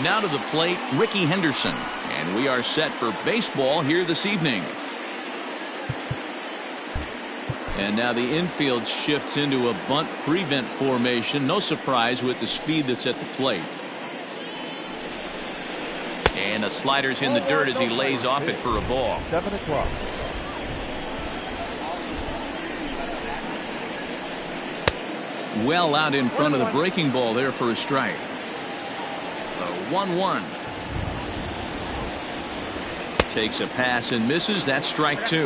Now to the plate, Ricky Henderson. And we are set for baseball here this evening. And now the infield shifts into a bunt prevent formation. No surprise with the speed that's at the plate. And a slider's in the dirt as he lays off it for a ball. 7 o'clock. Well out in front of the breaking ball there for a strike. 1-1. Takes a pass and misses. That's strike 2.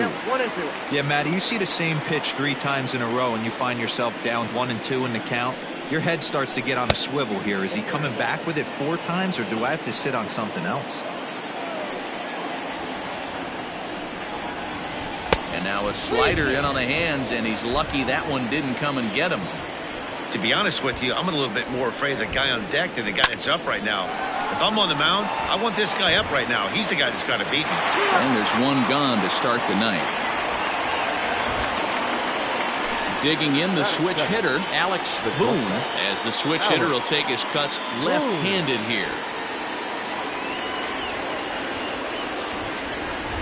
Yeah, Matty, you see the same pitch 3 times in a row and you find yourself down 1-2 in the count. Your head starts to get on a swivel here. Is he coming back with it 4 times, or do I have to sit on something else? And now a slider in on the hands, and he's lucky that one didn't come and get him. To be honest with you, I'm a little bit more afraid of the guy on deck than the guy that's up right now. If I'm on the mound, I want this guy up right now. He's the guy that's got to beat me. And there's one gone to start the night. Digging in the switch hitter, Alex Boone, as the switch hitter will take his cuts left-handed here.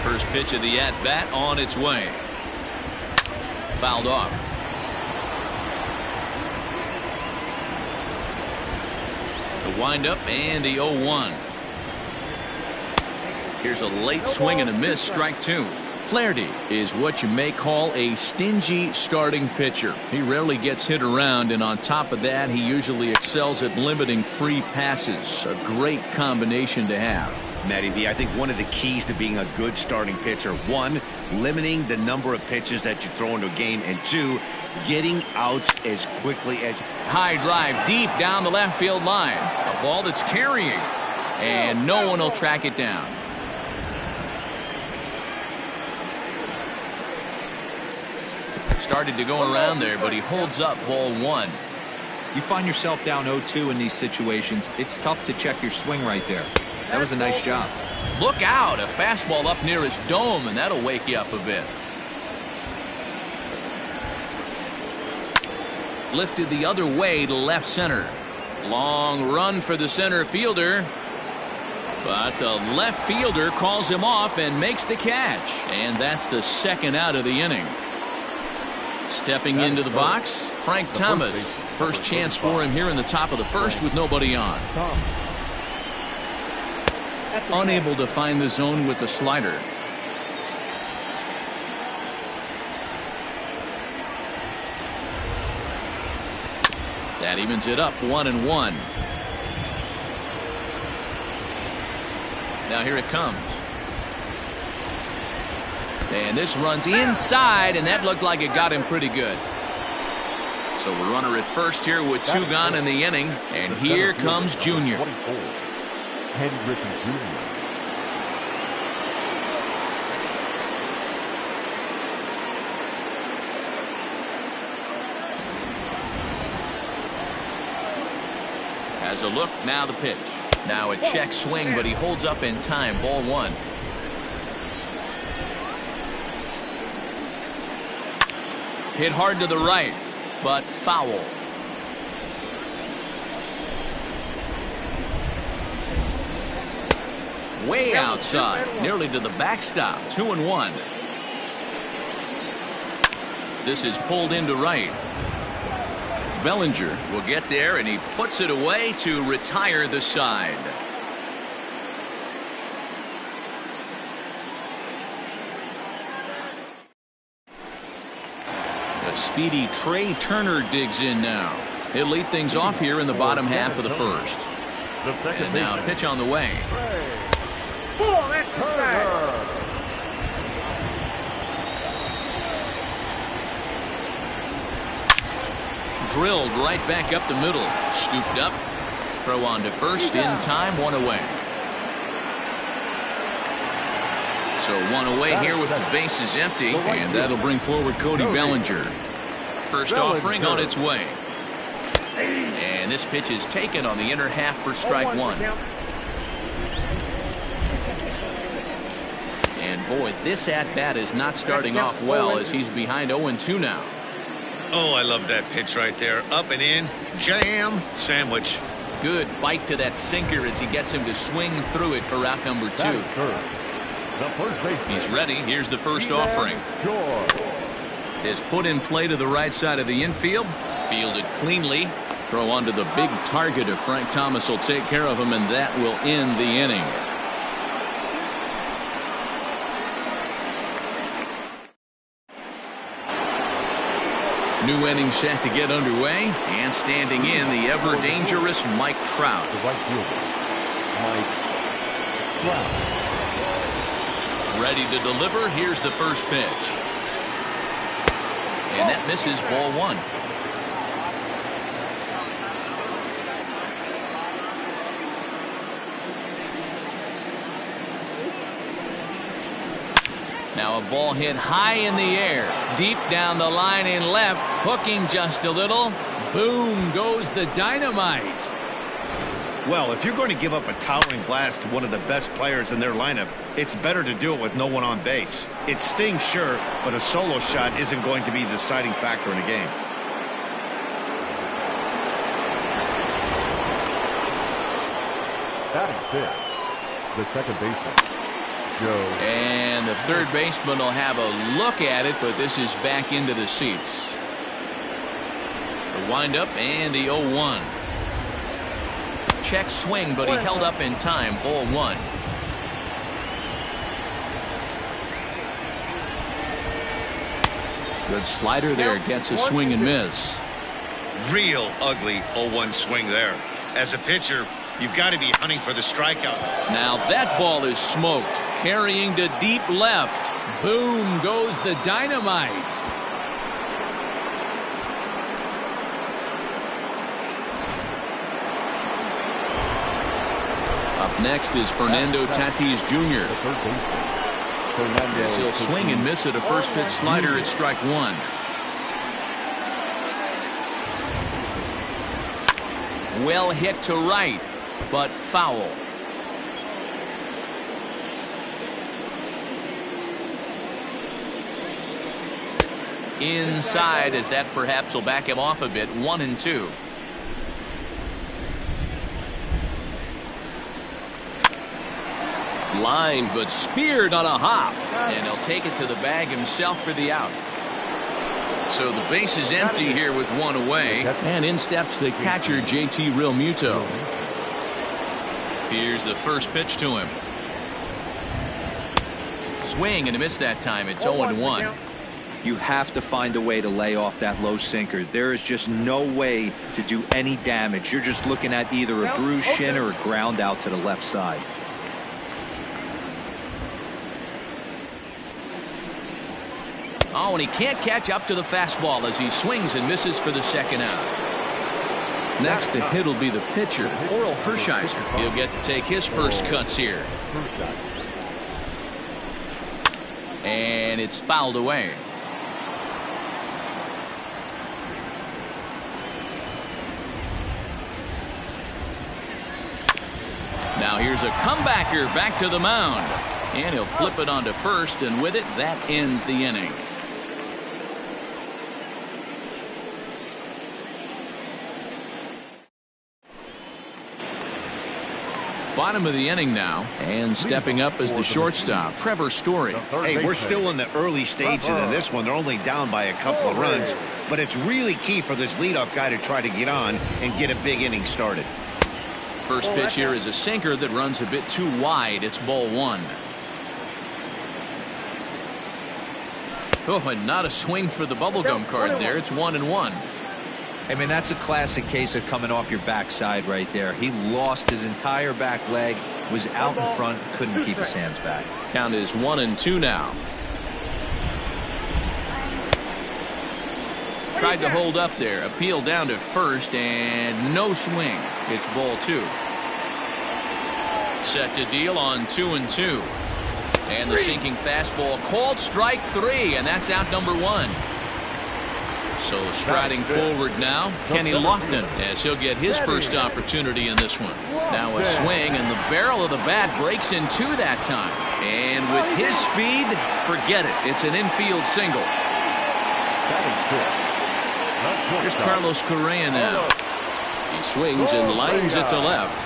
First pitch of the at-bat on its way. Fouled off. The windup and the 0-1. Here's a late swing and a miss, strike 2. Flaherty is what you may call a stingy starting pitcher. He rarely gets hit around, and on top of that, he usually excels at limiting free passes. A great combination to have. Matty V, I think one of the keys to being a good starting pitcher, 1, limiting the number of pitches that you throw into a game, and 2, getting outs as quickly as you. High drive deep down the left field line. A ball that's carrying, and no one will track it down. Started to go around there, but he holds up ball 1. You find yourself down 0-2 in these situations. It's tough to check your swing right there. That was a nice job. Look out, a fastball up near his dome, and that'll wake you up a bit. Lifted the other way to left center. Long run for the center fielder. But the left fielder calls him off and makes the catch. And that's the second out of the inning. Stepping into the box, Frank Thomas. First chance for him here in the top of the first with nobody on. Unable to find the zone with the slider. That evens it up, 1-1. Now here it comes. And this runs inside, and that looked like it got him pretty good. So a runner at first here with 2 gone in the inning, and here comes Junior. Has a look, now the pitch. Now a check swing, but he holds up in time, ball 1. Hit hard to the right, but foul. Way outside, nearly to the backstop, 2-1. This is pulled into right. Bellinger will get there, and he puts it away to retire the side. The speedy Trey Turner digs in now. He'll lead things off here in the bottom half of the first. And now a pitch on the way. Drilled right back up the middle. Scooped up. Throw on to first in time, 1 away. So 1 away here with the bases empty, and that'll bring forward Cody Bellinger. First offering on its way. And this pitch is taken on the inner half for strike 1. And boy, this at-bat is not starting off well as he's behind 0-2 now. Oh, I love that pitch right there. Up and in, jam, sandwich. Good bite to that sinker as he gets him to swing through it for route number 2. He's ready. Here's the first offering. Is put in play to the right side of the infield. Fielded cleanly. Throw onto the big target if Frank Thomas will take care of him, and that will end the inning. New inning set to get underway, and standing in, the ever-dangerous Mike Trout. Ready to deliver. Here's the first pitch. And that misses, ball 1. Now a ball hit high in the air, deep down the line in left, hooking just a little. Boom goes the dynamite. Well, if you're going to give up a towering blast to one of the best players in their lineup, it's better to do it with no one on base. It stings, sure, but a solo shot isn't going to be the deciding factor in a game. Batting fifth, the second baseman, Joe. And the third baseman will have a look at it, but this is back into the seats. The windup and the 0-1. Check swing, but he held up in time. Ball 1. Good slider there. Gets a swing and miss. Real ugly 0-1 swing there. As a pitcher, you've got to be hunting for the strikeout. Now that ball is smoked. Carrying to deep left. Boom goes the dynamite. Up next is Fernando Tatis Jr. Yes, he'll swing and miss at a first pitch slider at strike 1. Well hit to right, but foul. Inside, as that perhaps will back him off a bit. 1-2. Line, but speared on a hop, and he'll take it to the bag himself for the out. So the base is empty here with 1 away, and in steps the catcher, JT Realmuto. Here's the first pitch to him. Swing and a miss that time. It's 0-1. You have to find a way to lay off that low sinker. There is just no way to do any damage. You're just looking at either a bruised shin or a ground out to the left side. Oh, and he can't catch up to the fastball as he swings and misses for the second out. Next to hit will be the pitcher, Oral Hershiser. He'll get to take his first cuts here. And it's fouled away. Now here's a comebacker back to the mound. And he'll flip it onto first, and with it, that ends the inning. Bottom of the inning now, and stepping up as the shortstop, Trevor Story. Hey, we're still in the early stages of this one. They're only down by a couple of runs, but it's really key for this leadoff guy to try to get on and get a big inning started. First pitch here is a sinker that runs a bit too wide. It's ball 1. Oh, and not a swing for the bubblegum card there. It's 1-1. I mean, that's a classic case of coming off your backside right there. He lost his entire back leg, was out in front, couldn't keep his hands back. Count is 1-2 now. Tried to hold up there. Appeal down to first, and no swing. It's ball 2. Set to deal on 2-2. And the sinking fastball called strike 3, and that's out number 1. So striding forward now, Kenny Lofton, as he'll get his first opportunity in this one. Now a swing, and the barrel of the bat breaks in 2 that time. And with his speed, forget it. It's an infield single. Here's Carlos Correa now. He swings and lines it to left.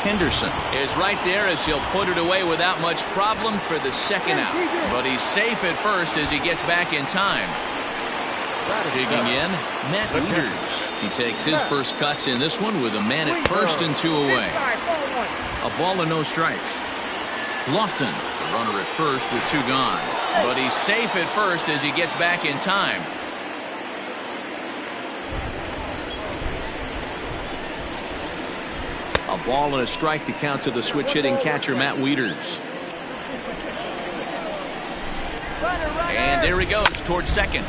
Henderson is right there as he'll put it away without much problem for the second out. But he's safe at first as he gets back in time. Digging in, Matt Wieters. He takes his first cuts in this one with a man at first and 2 away. A ball and no strikes. Lofton, the runner at first with 2 gone. But he's safe at first as he gets back in time. A ball and a strike to count to the switch-hitting catcher, Matt Wieters. And there he goes towards second.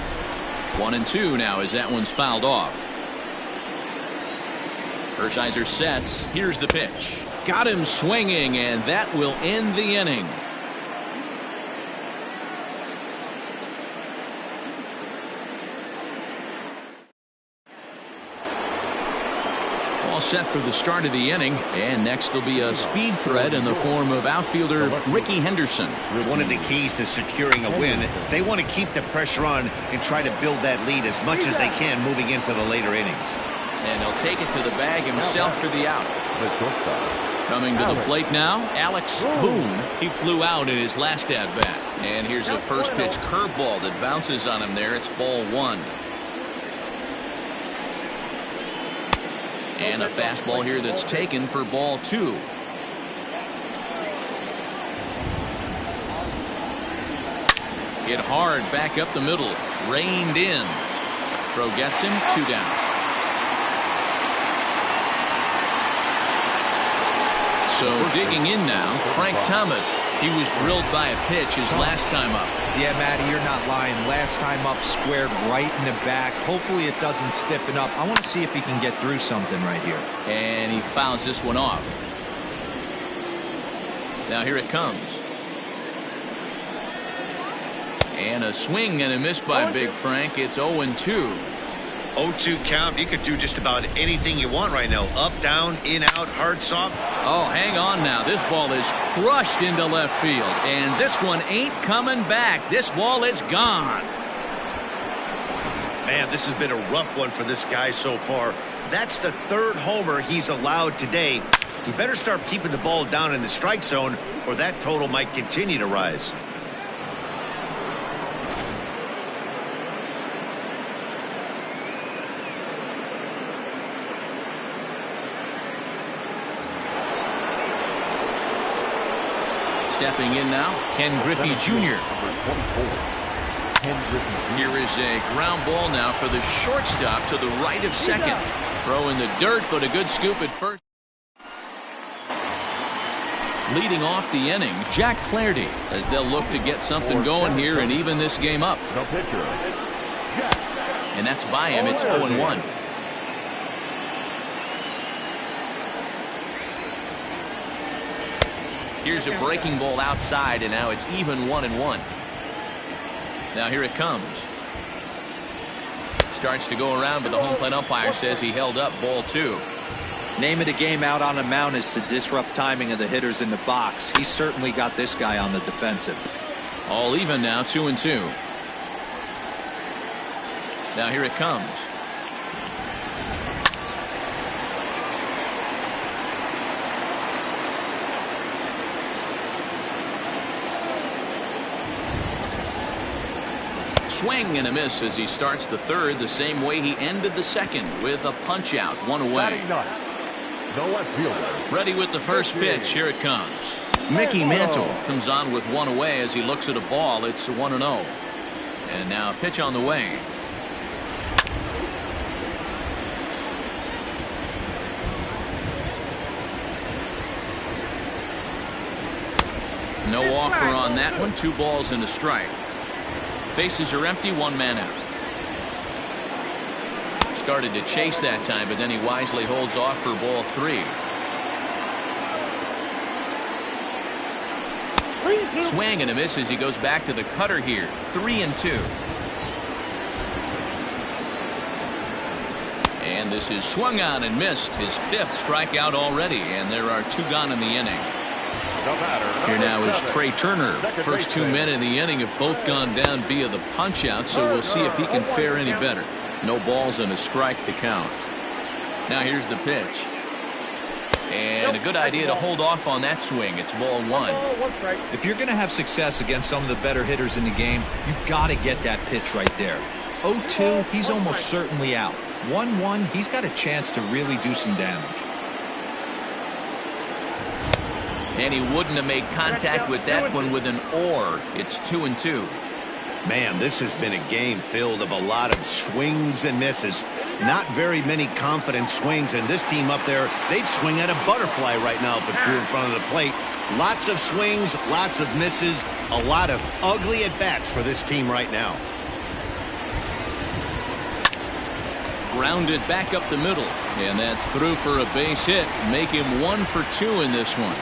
1 and 2 now as that one's fouled off. Hershiser sets. Here's the pitch. Got him swinging, and that will end the inning. All set for the start of the inning, and next will be a speed threat in the form of outfielder Ricky Henderson. One of the keys to securing a win, they want to keep the pressure on and try to build that lead as much as they can moving into the later innings. And he'll take it to the bag himself for the out. Coming to the plate now, Alex Boone. He flew out in his last at-bat. And here's a first pitch curveball that bounces on him there. It's ball 1. And a fastball here that's taken for ball 2. Hit hard back up the middle. Reined in. Throw gets him. 2 down. So digging in now, Frank Thomas. He was drilled by a pitch his last time up. Yeah, Matty, you're not lying. Last time up, squared right in the back. Hopefully it doesn't stiffen up. I want to see if he can get through something right here. And he fouls this one off. Now here it comes. And a swing and a miss by Big Frank. It's 0-2. 0-2 count. You could do just about anything you want right now. Up, down, in, out, hard, soft. Oh, hang on now. This ball is crushed into left field. And this one ain't coming back. This ball is gone. Man, this has been a rough one for this guy so far. That's the 3rd homer he's allowed today. He better start keeping the ball down in the strike zone, or that total might continue to rise. Stepping in now, Ken Griffey Jr. Here is a ground ball now for the shortstop to the right of second. Throw in the dirt, but a good scoop at first. Leading off the inning, Jack Flaherty, as they'll look to get something going here and even this game up. And that's by him. It's 0-1. Here's a breaking ball outside, and now it's even 1-1. Now here it comes. Starts to go around, but the home plate umpire says he held up ball 2. Name of the game out on the mound is to disrupt timing of the hitters in the box. He certainly got this guy on the defensive. All even now, 2-2. Now here it comes. Swing and a miss as he starts the 3rd the same way he ended the 2nd with a punch out, 1 away. Ready with the first pitch. Here it comes. Mickey Mantle comes on with 1 away as he looks at a ball. It's 1-0. And now a pitch on the way. No offer on that one. 2 balls and a strike. Bases are empty, 1 man out. Started to chase that time, but then he wisely holds off for ball 3. Swing and a miss as he goes back to the cutter here. 3-2. And this is swung on and missed. His 5th strikeout already, and there are 2 gone in the inning. Here now is Trey Turner. First 2 men in the inning have both gone down via the punch out, so we'll see if he can fare any better. No balls and a strike to count. Now here's the pitch. And a good idea to hold off on that swing. It's ball one. If you're going to have success against some of the better hitters in the game, you got to get that pitch right there. 0-2, he's almost certainly out. 1-1, he's got a chance to really do some damage. And he wouldn't have made contact with that one with an or. It's 2-2. Man, this has been a game filled of a lot of swings and misses. Not very many confident swings, and this team up there, they'd swing at a butterfly right now if it threw in front of the plate. Lots of swings, lots of misses, a lot of ugly at-bats for this team right now. Grounded back up the middle, and that's through for a base hit. Make him 1 for 2 in this one.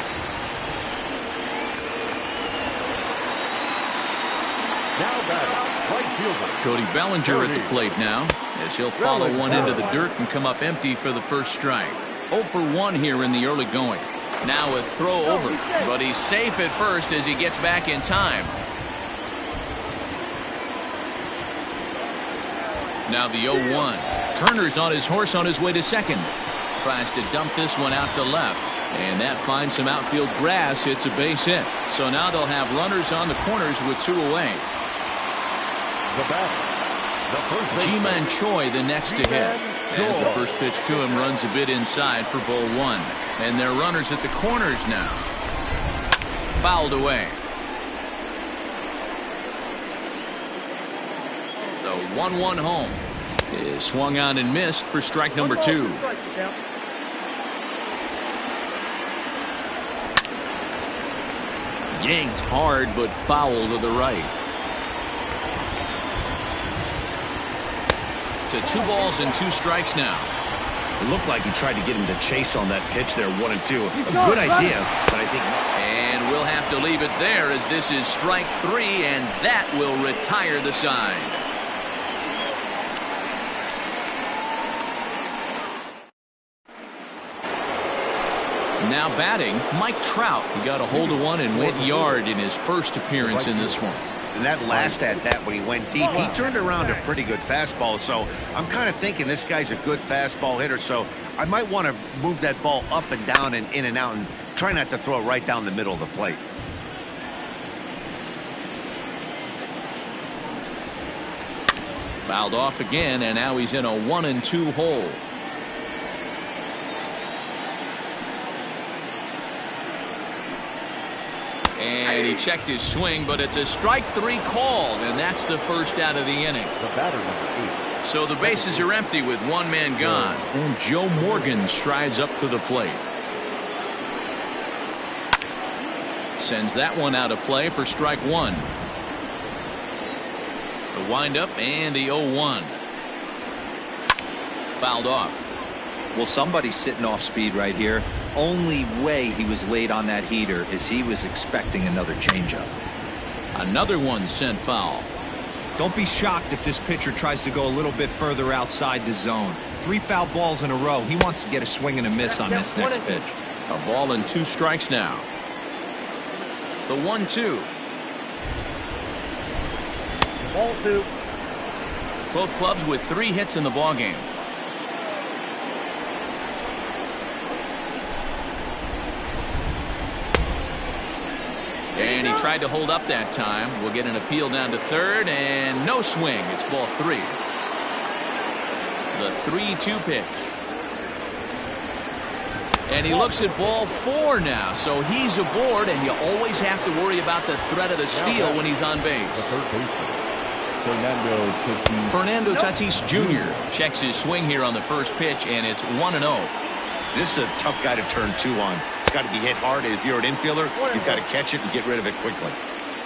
Now batting, right fielder Cody Bellinger at the plate now, as he'll follow one into the dirt and come up empty for the first strike. 0 for 1 here in the early going. Now a throw over, but he's safe at first as he gets back in time. Now the 0-1. Turner's on his horse on his way to second. Tries to dump this one out to left. And that finds some outfield grass. It's a base hit. So now they'll have runners on the corners with 2 away. the batter, the first baseman, Ji-Man Choi the next to hit, as the first pitch to him runs a bit inside for ball 1. And they're runners at the corners now. Fouled away. The 1-1 home is swung on and missed for strike number 2. Yanked hard, but foul to the right. To 2 balls and 2 strikes now. It looked like he tried to get him to chase on that pitch there, 1 and 2. A good idea, but I think. And we'll have to leave it there, as this is strike 3, and that will retire the side. Now batting, Mike Trout. He got a hold of one and went yard in his first appearance in this one. And that last at-bat when he went deep, he turned around a pretty good fastball. So I'm kind of thinking this guy's a good fastball hitter. So I might want to move that ball up and down and in and out and try not to throw it right down the middle of the plate. Fouled off again, and now he's in a 1-2 hole. And he checked his swing, but it's a strike 3 called, and that's the first out of the inning. the batter number 8. So the bases are empty with 1 man gone, and Joe Morgan strides up to the plate. Sends that one out of play for strike 1. The windup and the 0-1. Fouled off. Well, somebody's sitting off speed right here. Only way he was late on that heater is he was expecting another changeup. Another one sent foul. Don't be shocked if this pitcher tries to go a little bit further outside the zone. 3 foul balls in a row. He wants to get a swing and a miss on this next pitch. A ball and 2 strikes now. The 1-2. Ball 2. Both clubs with 3 hits in the ballgame. And he tried to hold up that time. We'll get an appeal down to third, and no swing. It's ball 3. The 3-2 pitch. And he looks at ball 4 now, so he's aboard, and you always have to worry about the threat of the steal when he's on The base. third baseman, Fernando Tatis Jr. checks his swing here on the first pitch, and it's 1-0. This is a tough guy to turn 2 on. It's got to be hit hard. If you're an infielder, you've got to catch it and get rid of it quickly.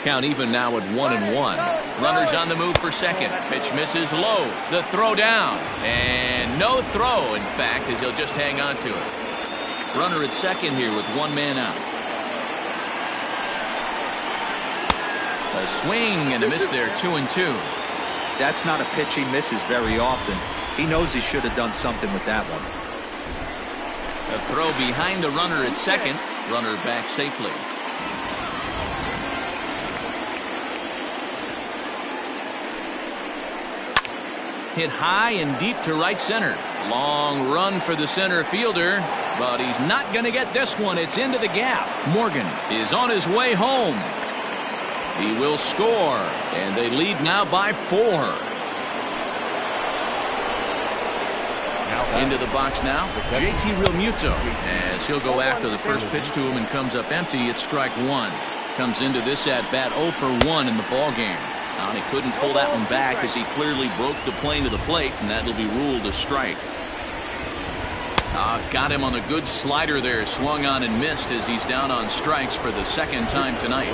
Count even now at 1-1. Runners on the move for second. Pitch misses low. The throw down. And no throw, in fact, as he'll just hang on to it. Runner at second here with 1 man out. A swing and a miss there, 2-2. That's not a pitch he misses very often. He knows he should have done something with that one. A throw behind the runner at second. Runner back safely. Hit high and deep to right center. Long run for the center fielder, but he's not going to get this one. It's into the gap. Morgan is on his way home. He will score, and they lead now by 4. Into the box now, JT Realmuto, as he'll go after the first pitch to him and comes up empty. It's strike 1. Comes into this at bat 0 for 1 in the ball game. And he couldn't pull that one back as he clearly broke the plane to the plate, and that'll be ruled a strike. Got him on a good slider there, swung on and missed as he's down on strikes for the second time tonight.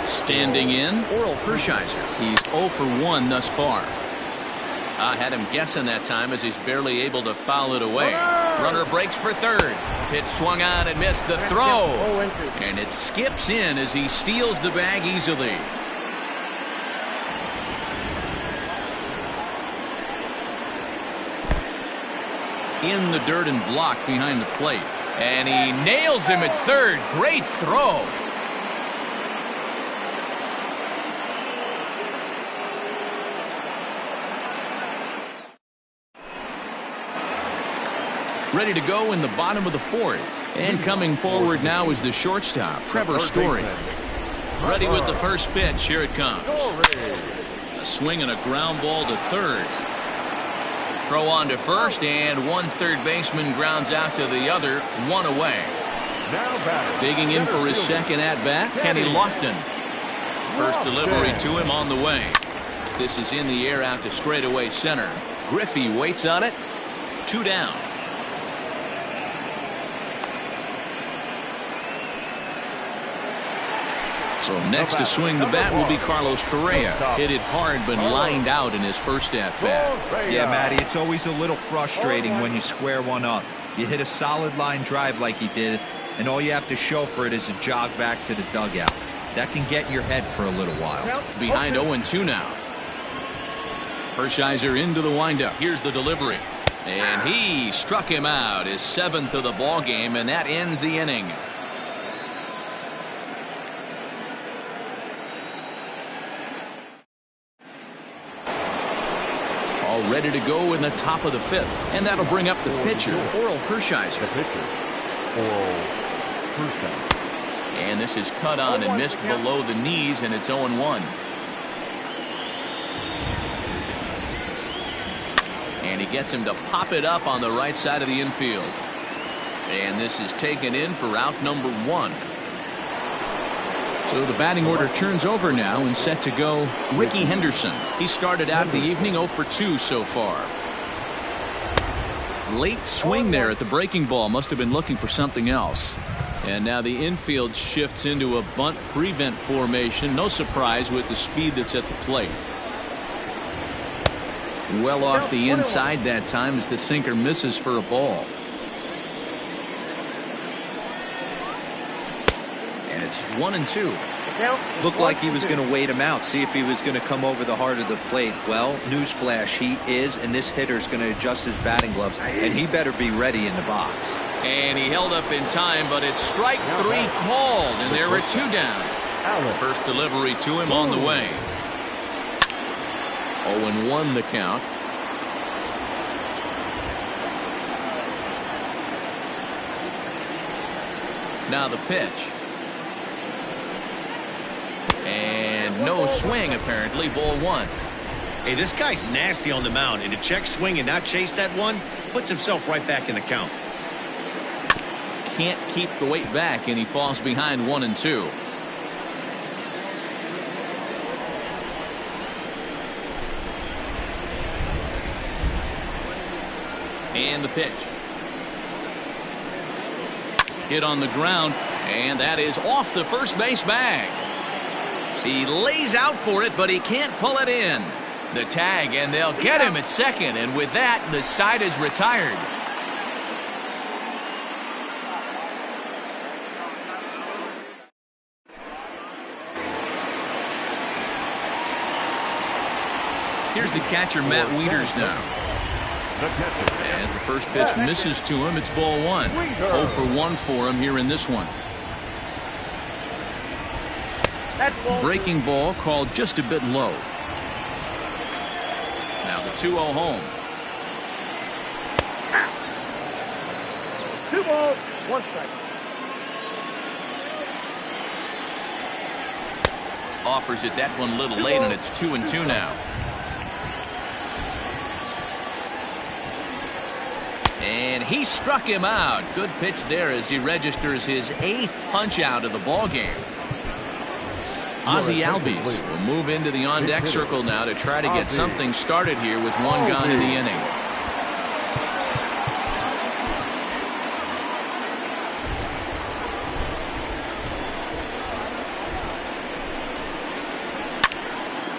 Standing in, Oral Hershiser. He's 0 for 1 thus far. I had him guessing that time as he's barely able to foul it away. Runner breaks for third. Pitch swung on and missed the throw. And it skips in as he steals the bag easily. In the dirt and blocked behind the plate. And he nails him at third. Great throw. Ready to go in the bottom of the 4th. And coming forward now is the shortstop, Trevor Story. Ready with the first pitch. Here it comes. A swing and a ground ball to third. Throw on to first, and one third baseman grounds out to the other, 1 away. Digging in for his second at-bat, Kenny Lofton. First delivery to him on the way. This is in the air out to straightaway center. Griffey waits on it. 2 down. So next to swing the bat will be Carlos Correa. Hit it hard but lined out in his first at-bat. Yeah, Matty, it's always a little frustrating when you square one up. You hit a solid line drive like he did, and all you have to show for it is a jog back to the dugout. That can get in your head for a little while. Behind 0-2 now. Hershiser into the windup. Here's the delivery. And he struck him out, his 7th of the ball game, and that ends the inning. All ready to go in the top of the 5th, and that'll bring up the pitcher, Oral Hershiser. And this is cut on and missed below the knees, and it's 0-1. And he gets him to pop it up on the right side of the infield. And this is taken in for out number 1. So the batting order turns over now and set to go Ricky Henderson. He started out the evening 0 for 2 so far. Late swing there at the breaking ball. Must have been looking for something else. And now the infield shifts into a bunt prevent formation. No surprise with the speed that's at the plate. Well off the inside that time as the sinker misses for a ball. And it's 1-2. Looked like he was going to wait him out, see if he was going to come over the heart of the plate. Well, newsflash, he is, and this hitter's going to adjust his batting gloves, and he better be ready in the box. And he held up in time, but it's strike 3 called, and there are 2 down. First delivery to him on the way. 0-1 the count. Now the pitch. And no swing, apparently. Ball 1. Hey, this guy's nasty on the mound, and to check swing and not chase that one puts himself right back in the count. Can't keep the weight back, and he falls behind 1-2. And the pitch. Hit on the ground, and that is off the first base bag. He lays out for it, but he can't pull it in. The tag, and they'll get him at second, and with that, the side is retired. Here's the catcher, Matt Wieters now. As the first pitch misses to him, it's ball 1. 0 for 1 for him here in this one. Breaking ball called just a bit low. Now the 2-0 home. 2 balls, 1 strike. Offers it that one a little late, and it's 2-2 now. And he struck him out. Good pitch there as he registers his 8th punch out of the ball game. Ozzie Albies will move into the on-deck circle now to try to get something started here with 1 gone in the inning.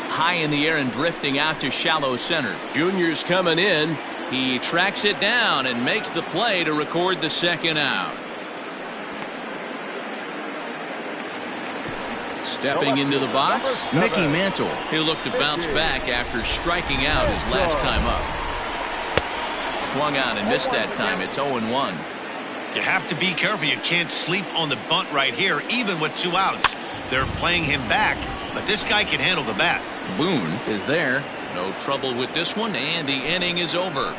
High in the air and drifting out to shallow center. Junior's coming in. He tracks it down and makes the play to record the 2nd out. Stepping into the box, Mickey Mantle. He'll look to bounce back after striking out his last time up. Swung on and missed that time. It's 0-1. You have to be careful. You can't sleep on the bunt right here, even with 2 outs. They're playing him back, but this guy can handle the bat. Boone is there. No trouble with this one, and the inning is over.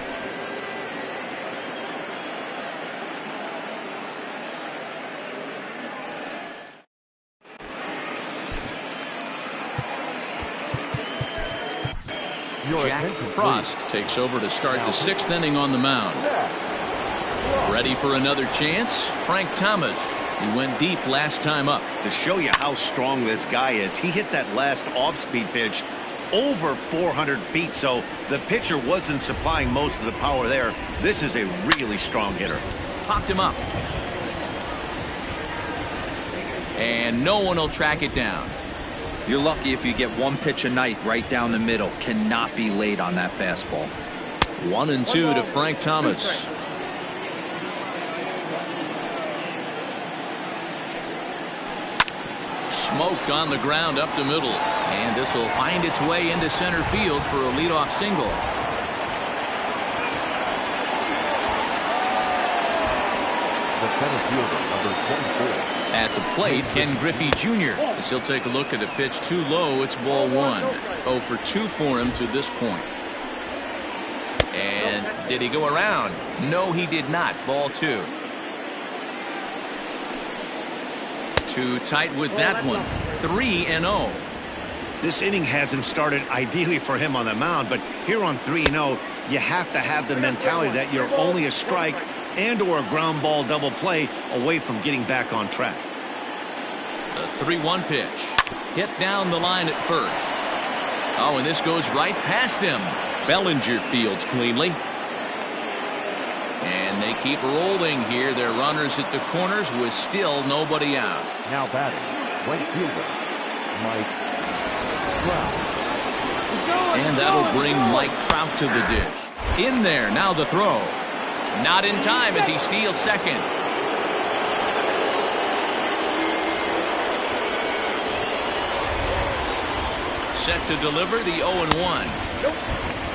Jack Frost takes over to start the 6th inning on the mound. Ready for another chance? Frank Thomas. He went deep last time up. To show you how strong this guy is, he hit that last off-speed pitch over 400 feet, so the pitcher wasn't supplying most of the power there. This is a really strong hitter. Popped him up. And no one will track it down. You're lucky if you get 1 pitch a night right down the middle. Cannot be late on that fastball. 1-2 to Frank Thomas. Smoked on the ground up the middle, and this will find its way into center field for a leadoff single. The center fielder, number 24. At the plate, Ken Griffey Jr. As he'll take a look at a pitch too low. It's ball 1. 0 for 2 for him to this point. And did he go around? No, he did not. Ball 2. Too tight with that one. 3-0. This inning hasn't started ideally for him on the mound, but here on 3-0, you have to have the mentality that you're only a strike and or a ground ball double play away from getting back on track. The 3-1 pitch. Hit down the line at first. Oh, and this goes right past him. Bellinger fields cleanly. And they keep rolling here. Their runners at the corners with still nobody out. Now batting, right fielder, Mike Trout. And that'll bring Mike Trout to the dish. In there, now the throw. Not in time as he steals second. Set to deliver the 0-1.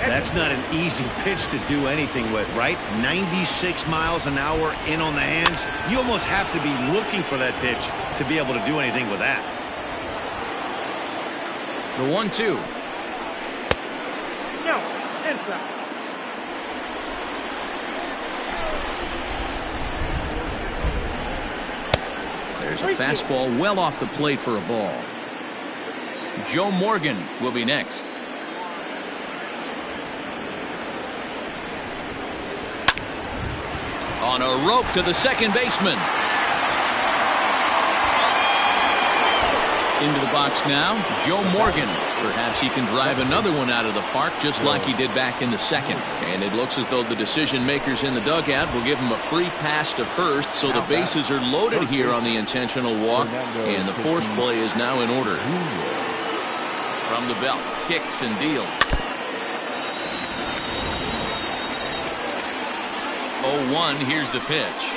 That's not an easy pitch to do anything with, right? 96 miles an hour in on the hands. You almost have to be looking for that pitch to be able to do anything with that. The 1-2. No, inside. There's a fastball well off the plate for a ball. Joe Morgan will be next. On a rope to the second baseman. Into the box now, Joe Morgan. Perhaps he can drive another one out of the park just like he did back in the second. And it looks as though the decision makers in the dugout will give him a free pass to first, so the bases are loaded here on the intentional walk, and the force play is now in order. From the belt, kicks and deals. 0-1, here's the pitch.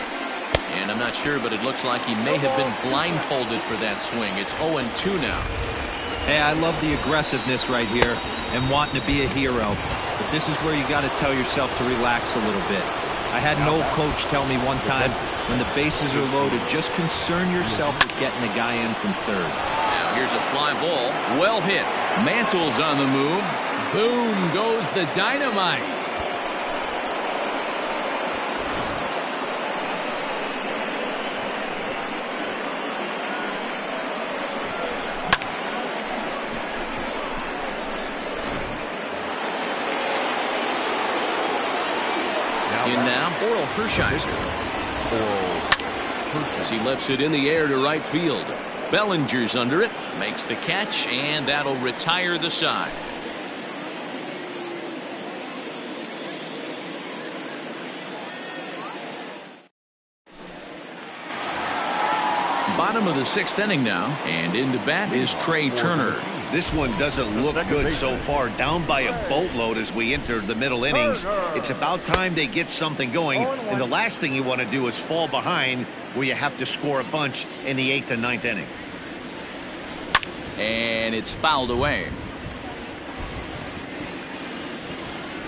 And I'm not sure, but it looks like he may have been blindfolded for that swing. It's 0-2 now. Hey, I love the aggressiveness right here and wanting to be a hero. But this is where you got to tell yourself to relax a little bit. I had an old coach tell me one time, when the bases are loaded, just concern yourself with getting the guy in from third. Now here's a fly ball. Well hit. Mantle's on the move. Boom goes the dynamite. In now, Oral Hershiser. As he lifts it in the air to right field. Bellinger's under it, makes the catch, and that'll retire the side. Bottom of the 6th inning now, and into bat is Trey Turner. This one doesn't look good so far. Down by a boatload as we enter the middle innings. It's about time they get something going, and the last thing you want to do is fall behind where you have to score a bunch in the 8th and 9th inning. And it's fouled away.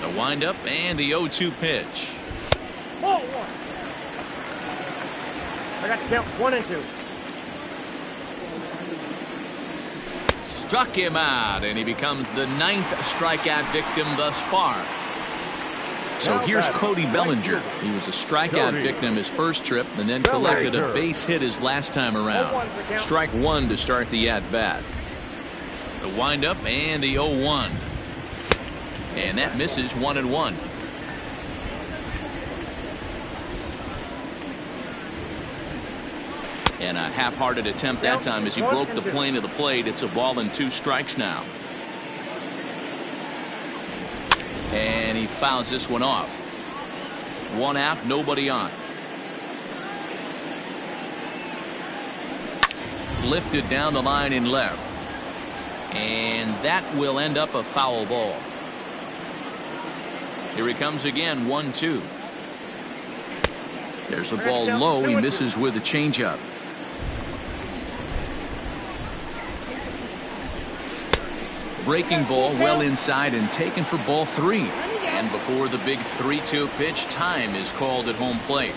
The windup and the 0-2 pitch. Ball 1. I got to count 1 and 2. Struck him out, and he becomes the 9th strikeout victim thus far. So here's Cody Bellinger. He was a strikeout victim his first trip and then collected a base hit his last time around. Strike 1 to start the at-bat. The windup and the 0-1. And that misses 1-1. And a half-hearted attempt that time as he broke the plane of the plate. It's a ball and 2 strikes now. And he fouls this one off. 1 out, nobody on. Lifted down the line in left. And that will end up a foul ball. Here he comes again, 1-2. There's a ball low. He misses with a changeup. Breaking ball well inside and taken for ball 3. And before the big 3-2 pitch, time is called at home plate.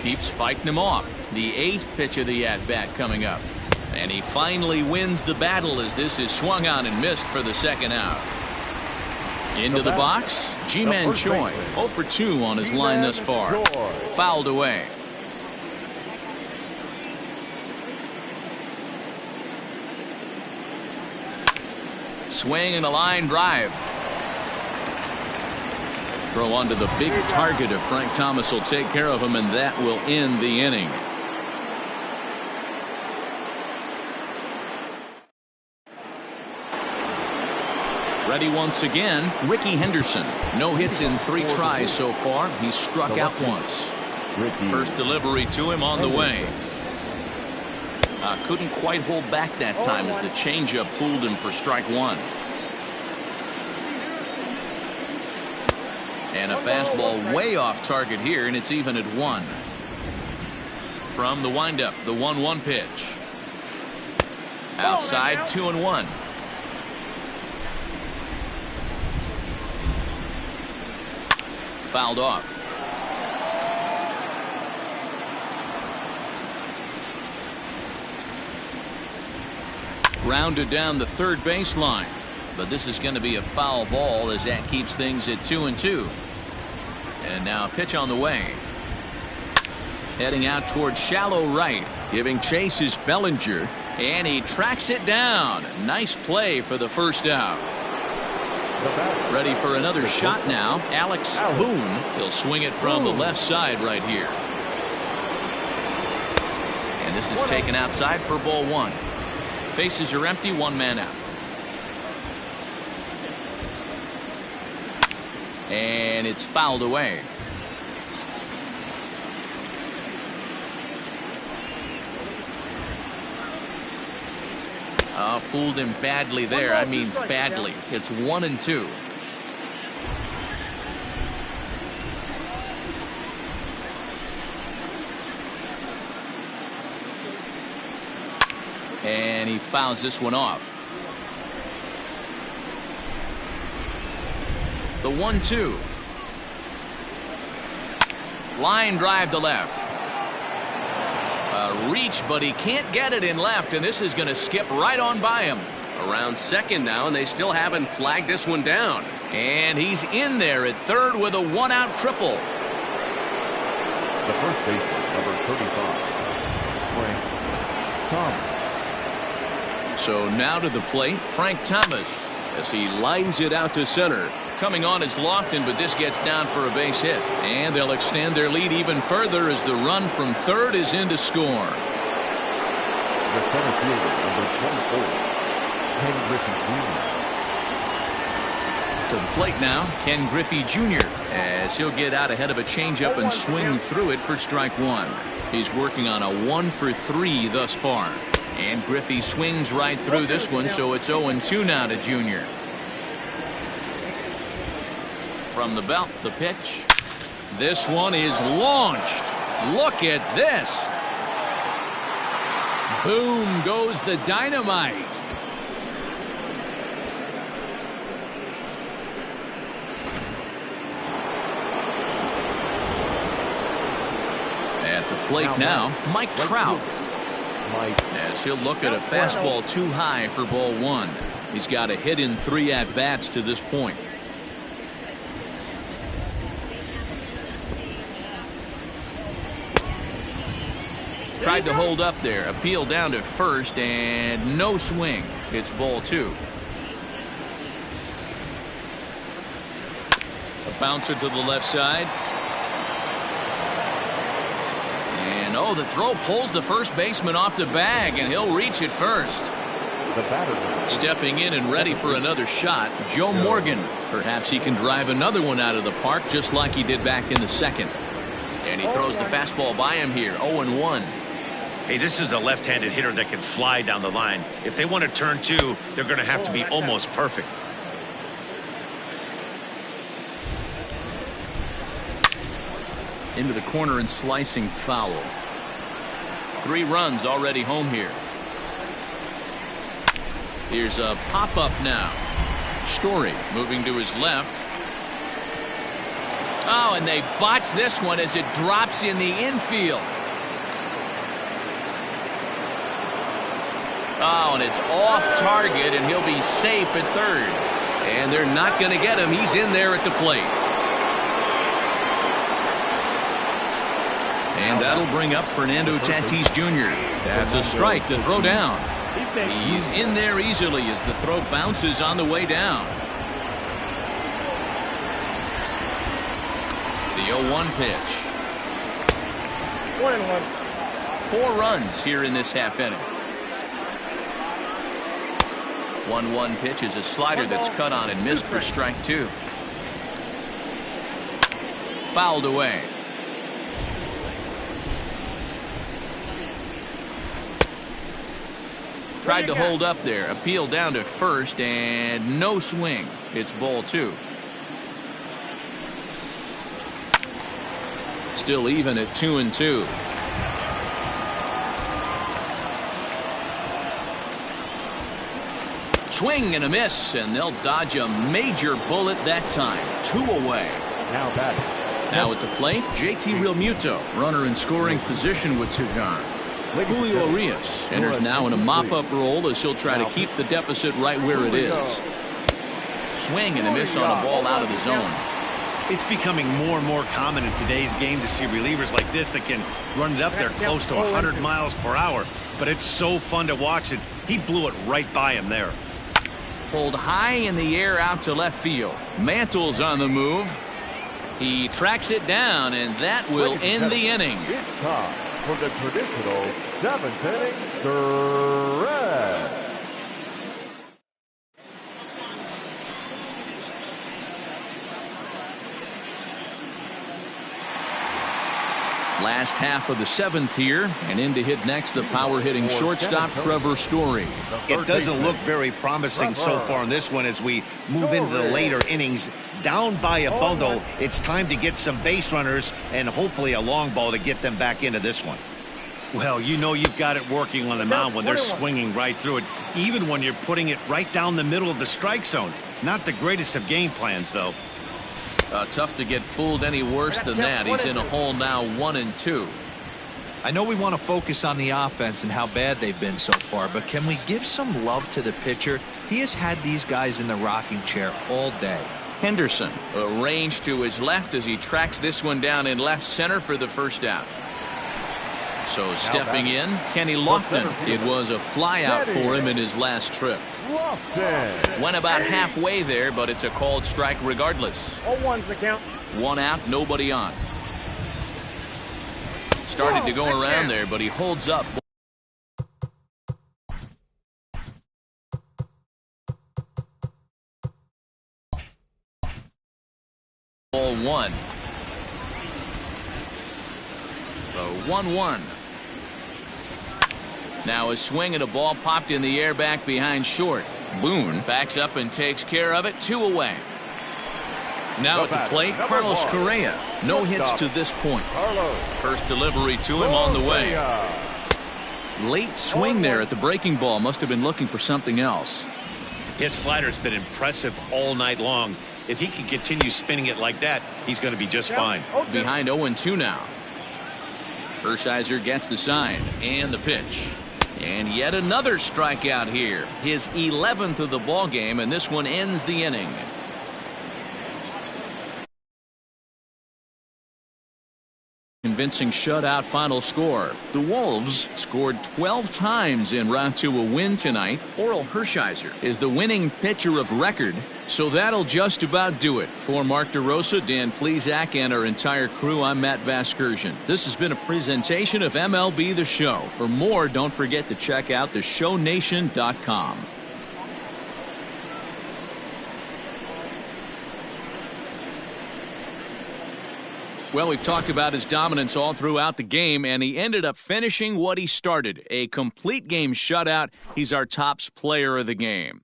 Keeps fighting him off. The 8th pitch of the at-bat coming up. And he finally wins the battle as this is swung on and missed for the 2nd out. Into the box, Ji-Man Choi. 0 for 2 on his line thus far. Fouled away. Swing and a line drive. Throw onto the big target if Frank Thomas will take care of him, and that will end the inning. Ready once again, Ricky Henderson. No hits in 3 tries so far. He's struck out once. First delivery to him on the way. Couldn't quite hold back that time as the changeup fooled him for strike 1. And a fastball way off target here, and it's even at 1. From the windup, the 1-1 pitch. Outside, 2-1. Fouled off. Grounded down the third baseline, but this is going to be a foul ball as that keeps things at 2-2. And now a pitch on the way. Heading out towards shallow right, giving chase is Bellinger, and he tracks it down. Nice play for the first out. Ready for another shot now, Alex Boone. He'll swing it from the left side right here. And this is taken outside for ball 1. Bases are empty, 1 man out. And it's fouled away. Fooled him badly there. I mean badly. It's 1-2. And he fouls this one off. The 1-2. Line drive to left. A reach, but he can't get it in left, and this is going to skip right on by him. Around second now, and they still haven't flagged this one down. And he's in there at third with a 1-out triple. The first baseman, number 35, Frank Thomas. So now to the plate, Frank Thomas, as he lines it out to center. Coming on is Lofton, but this gets down for a base hit. And they'll extend their lead even further as the run from third is in to score. The center fielder, number 24, Ken Griffey Jr. To the plate now, Ken Griffey Jr. as he'll get out ahead of a changeup and swing through it for strike one. He's working on a 1-for-3 thus far. And Griffey swings right through this one, so it's 0-2 now to Jr. From the belt, the pitch. This one is launched. Look at this. Boom goes the dynamite. At the plate now, Mike Trout. As he'll look at a fastball too high for ball one. He's got a hit in 3 at-bats to this point. Tried to hold up there. Appeal down to first and no swing. It's ball 2. A bouncer to the left side. And the throw pulls the first baseman off the bag, and he'll reach it first. The batter. Stepping in and ready for another shot, Joe Morgan. Perhaps he can drive another one out of the park just like he did back in the second. And he throws the fastball by him here, 0-1. Hey, this is a left-handed hitter that can fly down the line. If they want to turn 2, they're going to have to be almost perfect. Into the corner and slicing foul. 3 runs already home here. Here's a pop-up now. Story moving to his left. Oh, and they botch this one as it drops in the infield. Oh, and it's off target, and he'll be safe at third. And they're not going to get him. He's in there at the plate. And that'll bring up Fernando Tatis Jr. That's a strike to throw down. He's in there easily as the throw bounces on the way down. The 0-1 pitch. 1-1. 4 runs here in this half inning. 1-1 pitch is a slider that's cut on and missed for strike 2. Fouled away. Tried to hold up there. Appeal down to first and no swing. It's ball 2. Still even at 2-2. Swing and a miss, and they'll dodge a major bullet that time. 2 away. Now batting. Now at the plate, JT Realmuto, runner in scoring position with 2 gone. Julio Urias enters now in a mop-up role as he'll try to keep the deficit right where it is. Swing and a miss on a ball out of the zone. It's becoming more and more common in today's game to see relievers like this that can run it up there close to 100 miles per hour. But it's so fun to watch it. He blew it right by him there. Pulled high in the air out to left field. Mantle's on the move. He tracks it down, and that will end the inning. It's time for the traditional 7th inning stretch. Last half of the 7th here, and in to hit next the power hitting shortstop Trevor Story. It doesn't look very promising so far in this one as we move into the later innings. Down by a bundle, it's time to get some base runners and hopefully a long ball to get them back into this one. Well, you know you've got it working on the mound when they're swinging right through it, even when you're putting it right down the middle of the strike zone. Not the greatest of game plans, though. Tough to get fooled any worse than that. He's in a hole now, 1-2. I know we want to focus on the offense and how bad they've been so far, but can we give some love to the pitcher? He has had these guys in the rocking chair all day. Henderson arranged to his left as he tracks this one down in left center for the first out. So stepping in, Kenny Lofton. It was a flyout for him in his last trip. Went about halfway there, but it's a called strike regardless. 0-1's the count. 1 out, nobody on. Started to go around there, but he holds up. Ball 1. So 1-1. Now a swing and a ball popped in the air back behind short. Boone backs up and takes care of it. 2 away. Now at the plate, Carlos Correa. No hits to this point. First delivery to him on the way. Late swing there at the breaking ball. Must have been looking for something else. His slider's been impressive all night long. If he can continue spinning it like that, he's going to be just fine. Behind 0-2 now. Hershiser gets the sign and the pitch. And yet another strikeout here. His 11th of the ball game, and this one ends the inning. Convincing shutout final score. The Wolves scored 12 times en route to a win tonight. Orel Hershiser is the winning pitcher of record. So that'll just about do it. For Mark DeRosa, Dan Plesac, and our entire crew, I'm Matt Vasgersian. This has been a presentation of MLB The Show. For more, don't forget to check out theshownation.com. Well, we've talked about his dominance all throughout the game, and he ended up finishing what he started. A complete game shutout. He's our top player of the game.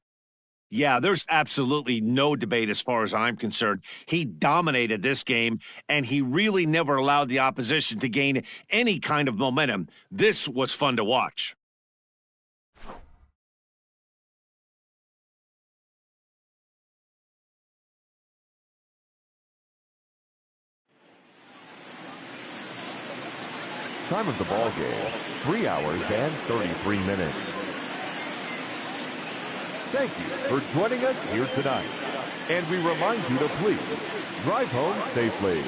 Yeah, there's absolutely no debate as far as I'm concerned. He dominated this game, and he really never allowed the opposition to gain any kind of momentum. This was fun to watch. Time of the ball game, 3 hours and 33 minutes. Thank you for joining us here tonight. And we remind you to please drive home safely.